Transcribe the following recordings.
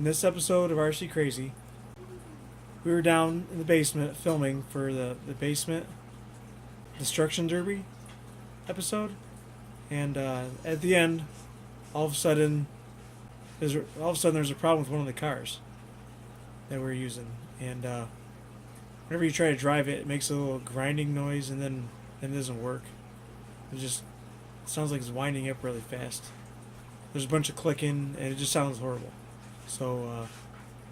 this episode of RC Crazy, we were down in the basement filming for the basement destruction derby episode, and at the end, all of a sudden, there's a problem with one of the cars that we're using, and whenever you try to drive it, it makes a little grinding noise, and then it doesn't work. It sounds like it's winding up really fast. There's a bunch of clicking, and it just sounds horrible. So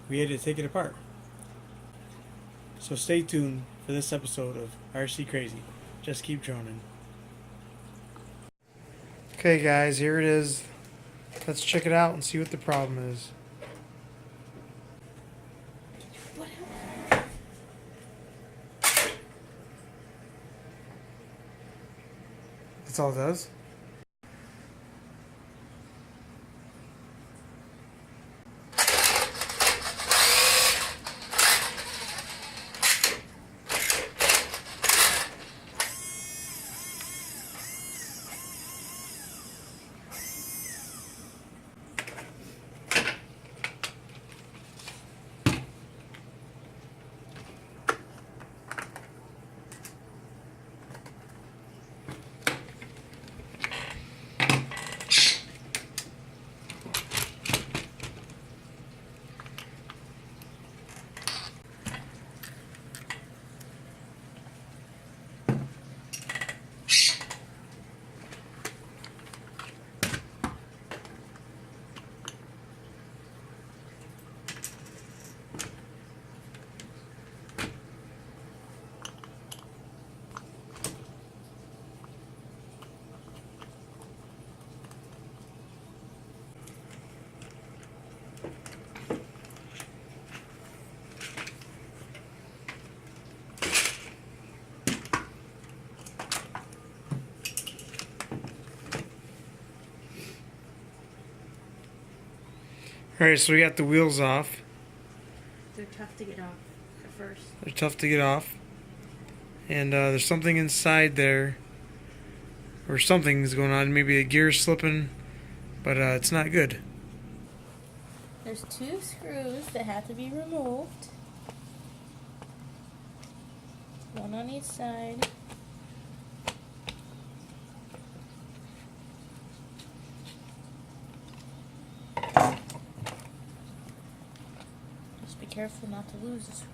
we had to take it apart. So stay tuned for this episode of RC Crazy. Just keep droning. Okay, guys, here it is. Let's check it out and see what the problem is. What happened? That's all it does? Alright, so we got the wheels off. They're tough to get off at first. They're tough to get off. And there's something inside there. Or something's going on. Maybe a gear's slipping. But it's not good. There's 2 screws that have to be removed. One on each side. Just be careful not to lose the screws.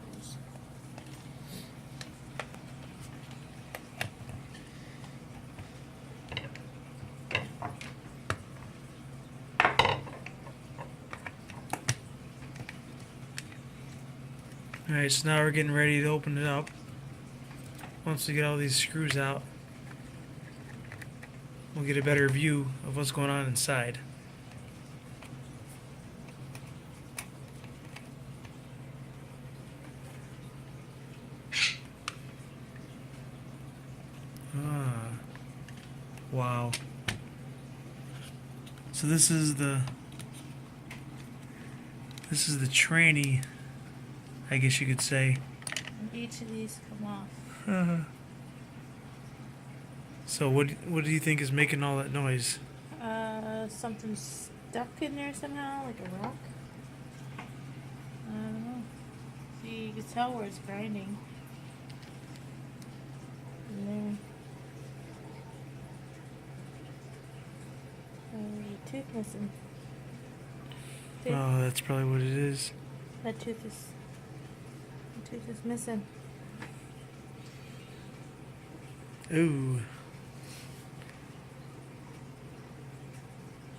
Alright, so now we're getting ready to open it up. Once we get all these screws out, we'll get a better view of what's going on inside. Wow. So this is the tranny, I guess you could say. And each of these come off. So what do you think is making all that noise? Something stuck in there somehow, like a rock. I don't know. See, you can tell where it's grinding. And then there's a tooth missing. Oh, that's probably what it is. The tooth is missing. Ooh.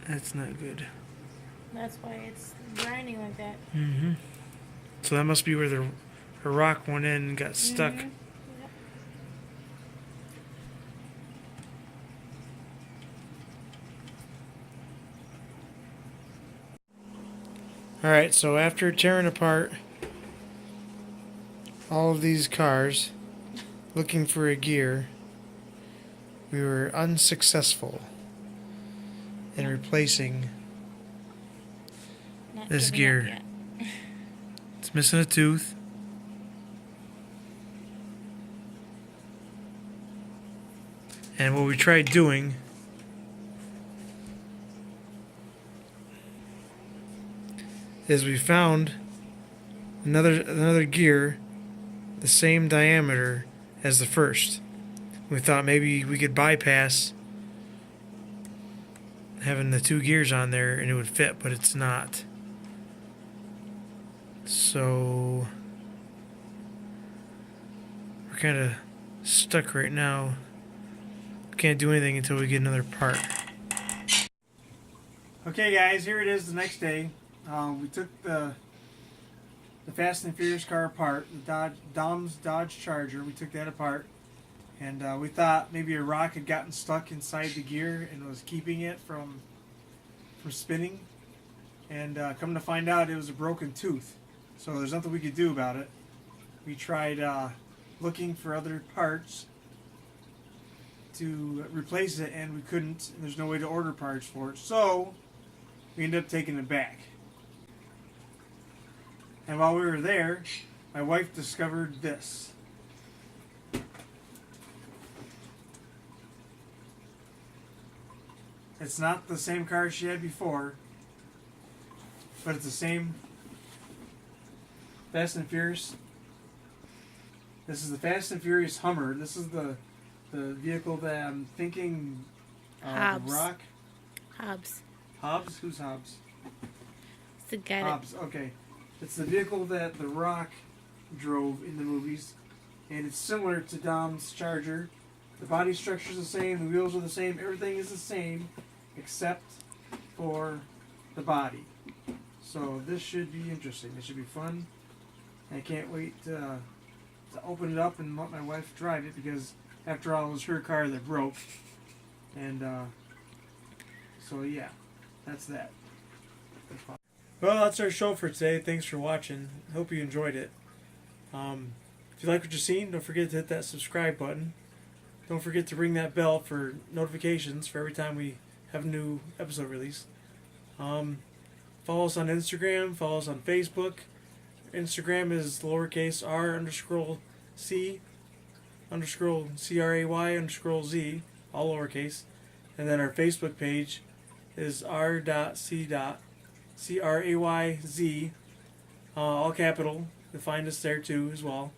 That's not good. That's why it's grinding like that. Mm-hmm. So that must be where the rock went in and got stuck. Yep. Alright, so after tearing apart all of these cars, looking for a gear, we were unsuccessful in replacing Not this giving up gear. yet. It's missing a tooth. And what we tried doing is we found another gear the same diameter as the first. We thought maybe we could bypass having the two gears on there and it would fit, but it's not. So we're kind of stuck right now. Can't do anything until we get another part. Okay, guys, here it is the next day. We took the Fast and Furious car apart, the Dom's Dodge Charger. We took that apart, and we thought maybe a rock had gotten stuck inside the gear and was keeping it from spinning. And come to find out, it was a broken tooth. So there's nothing we could do about it. We tried looking for other parts to replace it, and we couldn't. And there's no way to order parts for it. So we ended up taking it back. And while we were there, my wife discovered this. It's not the same car she had before, but it's the same Fast and Furious. This is the Fast and Furious Hummer. This is the vehicle that I'm thinking Hobbs. The Rock. Hobbs. Hobbs? Who's Hobbs? It's the guy Hobbs, okay. It's the vehicle that The Rock drove in the movies, and it's similar to Dom's Charger. The body structure is the same, the wheels are the same, everything is the same, except for the body. So this should be interesting. This should be fun. I can't wait to open it up and let my wife drive it, because after all, it was her car that broke. And so yeah, that's that. Well, that's our show for today. Thanks for watching. Hope you enjoyed it. If you like what you've seen, don't forget to hit that subscribe button. Don't forget to ring that bell for notifications for every time we have a new episode released. Follow us on Instagram. Follow us on Facebook. Instagram is lowercase r_c _CRAY_Z, all lowercase. And then our Facebook page is r.c.CRAYZ, all capital. You'll find us there too as well.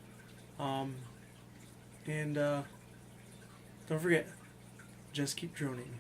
And don't forget, just keep droning.